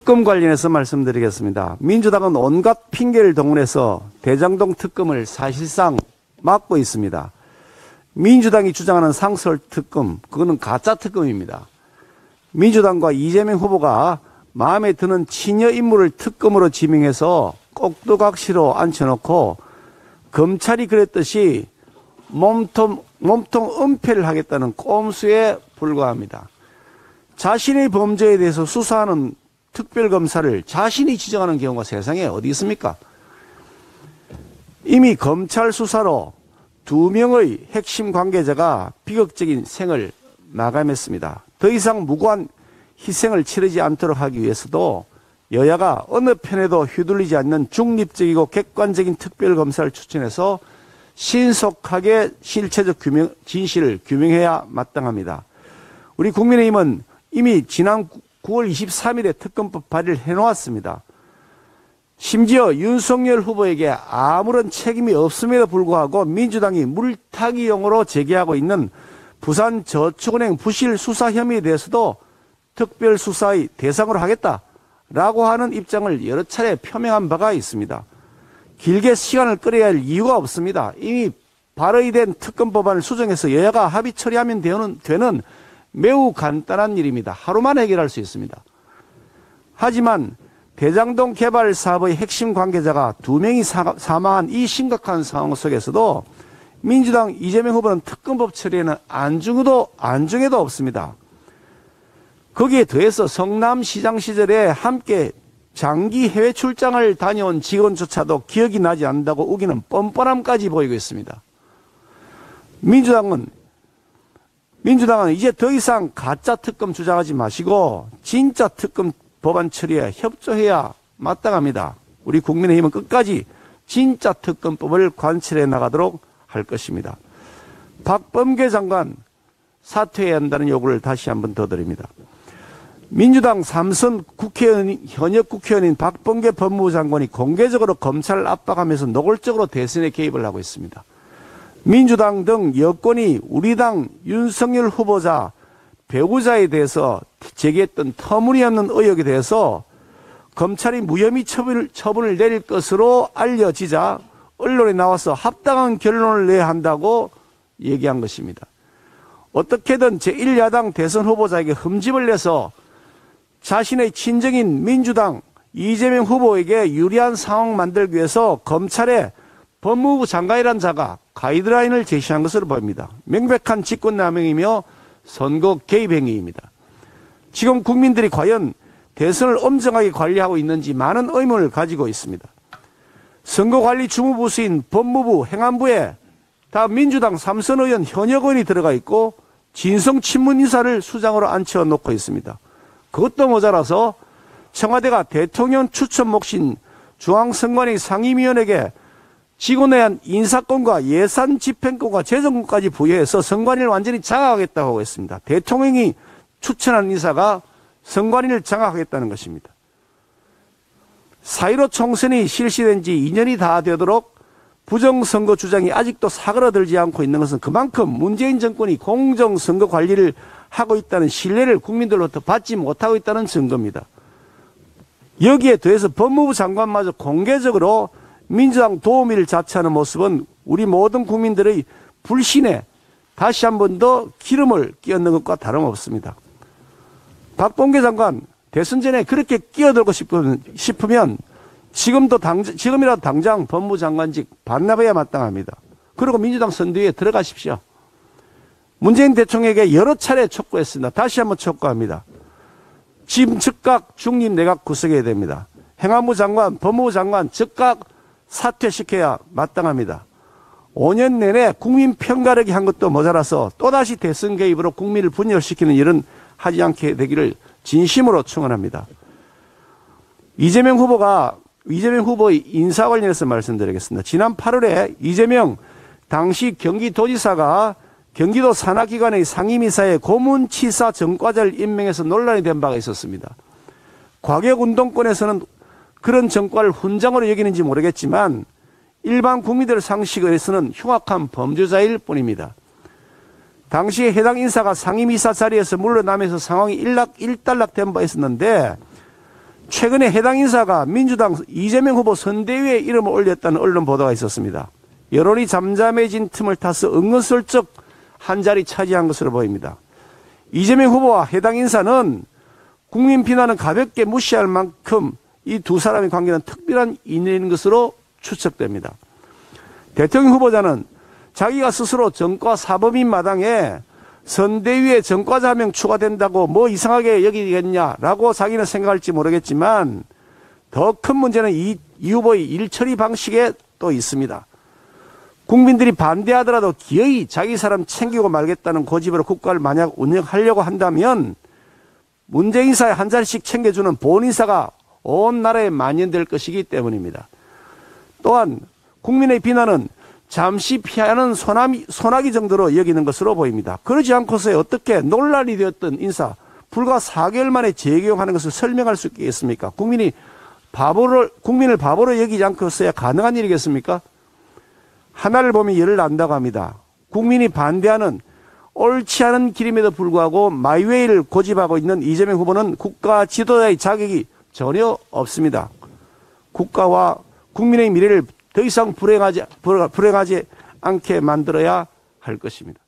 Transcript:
특검 관련해서 말씀드리겠습니다. 민주당은 온갖 핑계를 동원해서 대장동 특검을 사실상 막고 있습니다. 민주당이 주장하는 상설 특검, 그거는 가짜 특검입니다. 민주당과 이재명 후보가 마음에 드는 친여 인물을 특검으로 지명해서 꼭두각시로 앉혀놓고 검찰이 그랬듯이 몸통 은폐를 하겠다는 꼼수에 불과합니다. 자신의 범죄에 대해서 수사하는 특별검사를 자신이 지정하는 경우가 세상에 어디 있습니까? 이미 검찰 수사로 2명의 핵심 관계자가 비극적인 생을 마감했습니다. 더 이상 무고한 희생을 치르지 않도록 하기 위해서도 여야가 어느 편에도 휘둘리지 않는 중립적이고 객관적인 특별검사를 추천해서 신속하게 실체적 진실을 규명해야 마땅합니다. 우리 국민의힘은 이미 지난 9월 23일에 특검법 발의를 해놓았습니다. 심지어 윤석열 후보에게 아무런 책임이 없음에도 불구하고 민주당이 물타기용으로 제기하고 있는 부산저축은행 부실 수사 혐의에 대해서도 특별수사의 대상으로 하겠다라고 하는 입장을 여러 차례 표명한 바가 있습니다. 길게 시간을 끌어야 할 이유가 없습니다. 이미 발의된 특검법안을 수정해서 여야가 합의 처리하면 되는 매우 간단한 일입니다. 하루만 해결할 수 있습니다. 하지만 대장동 개발 사업의 핵심 관계자가 2명이 사망한 이 심각한 상황 속에서도 민주당 이재명 후보는 특검법 처리에는 안중에도 없습니다. 거기에 더해서 성남시장 시절에 함께 장기 해외 출장을 다녀온 직원조차도 기억이 나지 않는다고 우기는 뻔뻔함까지 보이고 있습니다. 민주당은 이제 더 이상 가짜 특검 주장하지 마시고 진짜 특검 법안 처리에 협조해야 마땅합니다. 우리 국민의힘은 끝까지 진짜 특검법을 관철해 나가도록 할 것입니다. 박범계 장관 사퇴해야 한다는 요구를 다시 한번 더 드립니다. 민주당 3선 현역 국회의원인 박범계 법무부 장관이 공개적으로 검찰을 압박하면서 노골적으로 대선에 개입을 하고 있습니다. 민주당 등 여권이 우리 당 윤석열 후보자 배우자에 대해서 제기했던 터무니없는 의혹에 대해서 검찰이 무혐의 처분을 내릴 것으로 알려지자 언론에 나와서 합당한 결론을 내야 한다고 얘기한 것입니다. 어떻게든 제1야당 대선 후보자에게 흠집을 내서 자신의 친정인 민주당 이재명 후보에게 유리한 상황 만들기 위해서 검찰에 법무부 장관이라는 자가 가이드라인을 제시한 것으로 보입니다. 명백한 직권남용이며 선거 개입 행위입니다. 지금 국민들이 과연 대선을 엄정하게 관리하고 있는지 많은 의문을 가지고 있습니다. 선거관리주무부수인 법무부, 행안부에 다 민주당 3선 의원 현역 의원이 들어가 있고 진성친문인사를 수장으로 앉혀놓고 있습니다. 그것도 모자라서 청와대가 대통령 추천 몫인 중앙선관위 상임위원에게 직원에 대한 인사권과 예산 집행권과 재정권까지 부여해서 선관위를 완전히 장악하겠다고 하고 있습니다. 대통령이 추천한 인사가 선관위를 장악하겠다는 것입니다. 4.15 총선이 실시된 지 2년이 다 되도록 부정선거 주장이 아직도 사그라들지 않고 있는 것은 그만큼 문재인 정권이 공정선거 관리를 하고 있다는 신뢰를 국민들로부터 받지 못하고 있다는 증거입니다. 여기에 더해서 법무부 장관마저 공개적으로 민주당 도우미를 자처하는 모습은 우리 모든 국민들의 불신에 다시 한 번 더 기름을 끼얹는 것과 다름없습니다. 박범계 장관 대선 전에 그렇게 끼어들고 싶으면 지금이라도 당장 법무장관직 반납해야 마땅합니다. 그리고 민주당 선대위에 들어가십시오. 문재인 대통령에게 여러 차례 촉구했습니다. 다시 한번 촉구합니다. 지금 즉각 중립 내각 구성해야 됩니다. 행안부 장관, 법무부 장관 즉각 사퇴시켜야 마땅합니다. 5년 내내 국민 편가르기 한 것도 모자라서 또다시 대선 개입으로 국민을 분열시키는 일은 하지 않게 되기를 진심으로 축원합니다. 이재명 후보의 인사 관련해서 말씀드리겠습니다. 지난 8월에 이재명 당시 경기도지사가 경기도 산하기관의 상임이사에 고문치사 전과자를 임명해서 논란이 된 바가 있었습니다. 과격운동권에서는 그런 전과를 훈장으로 여기는지 모르겠지만 일반 국민들 상식에서는 흉악한 범죄자일 뿐입니다. 당시에 해당 인사가 상임이사 자리에서 물러나면서 상황이 일단락된 바 있었는데 최근에 해당 인사가 민주당 이재명 후보 선대위에 이름을 올렸다는 언론 보도가 있었습니다. 여론이 잠잠해진 틈을 타서 은근슬쩍 한 자리 차지한 것으로 보입니다. 이재명 후보와 해당 인사는 국민 비난은 가볍게 무시할 만큼 이 두 사람의 관계는 특별한 인연인 것으로 추측됩니다. 대통령 후보자는 자기가 스스로 전과 사범인 마당에 선대위에 전과자 한 명 추가된다고 뭐 이상하게 여기겠냐라고 자기는 생각할지 모르겠지만 더 큰 문제는 이 후보의 일처리 방식에 또 있습니다. 국민들이 반대하더라도 기어이 자기 사람 챙기고 말겠다는 고집으로 국가를 만약 운영하려고 한다면 문재인 인사에 한 자리씩 챙겨주는 본 인사가 온 나라에 만연될 것이기 때문입니다. 또한 국민의 비난은 잠시 피하는 소나기 정도로 여기는 것으로 보입니다. 그러지 않고서 어떻게 논란이 되었던 인사 불과 4개월 만에 재경하는 것을 설명할 수 있겠습니까? 국민을 바보로 여기지 않고서야 가능한 일이겠습니까? 하나를 보면 열을 난다고 합니다. 국민이 반대하는 옳지 않은 길임에도 불구하고 마이웨이를 고집하고 있는 이재명 후보는 국가 지도자의 자격이 전혀 없습니다. 국가와 국민의 미래를 더 이상 불행하지 않게 만들어야 할 것입니다.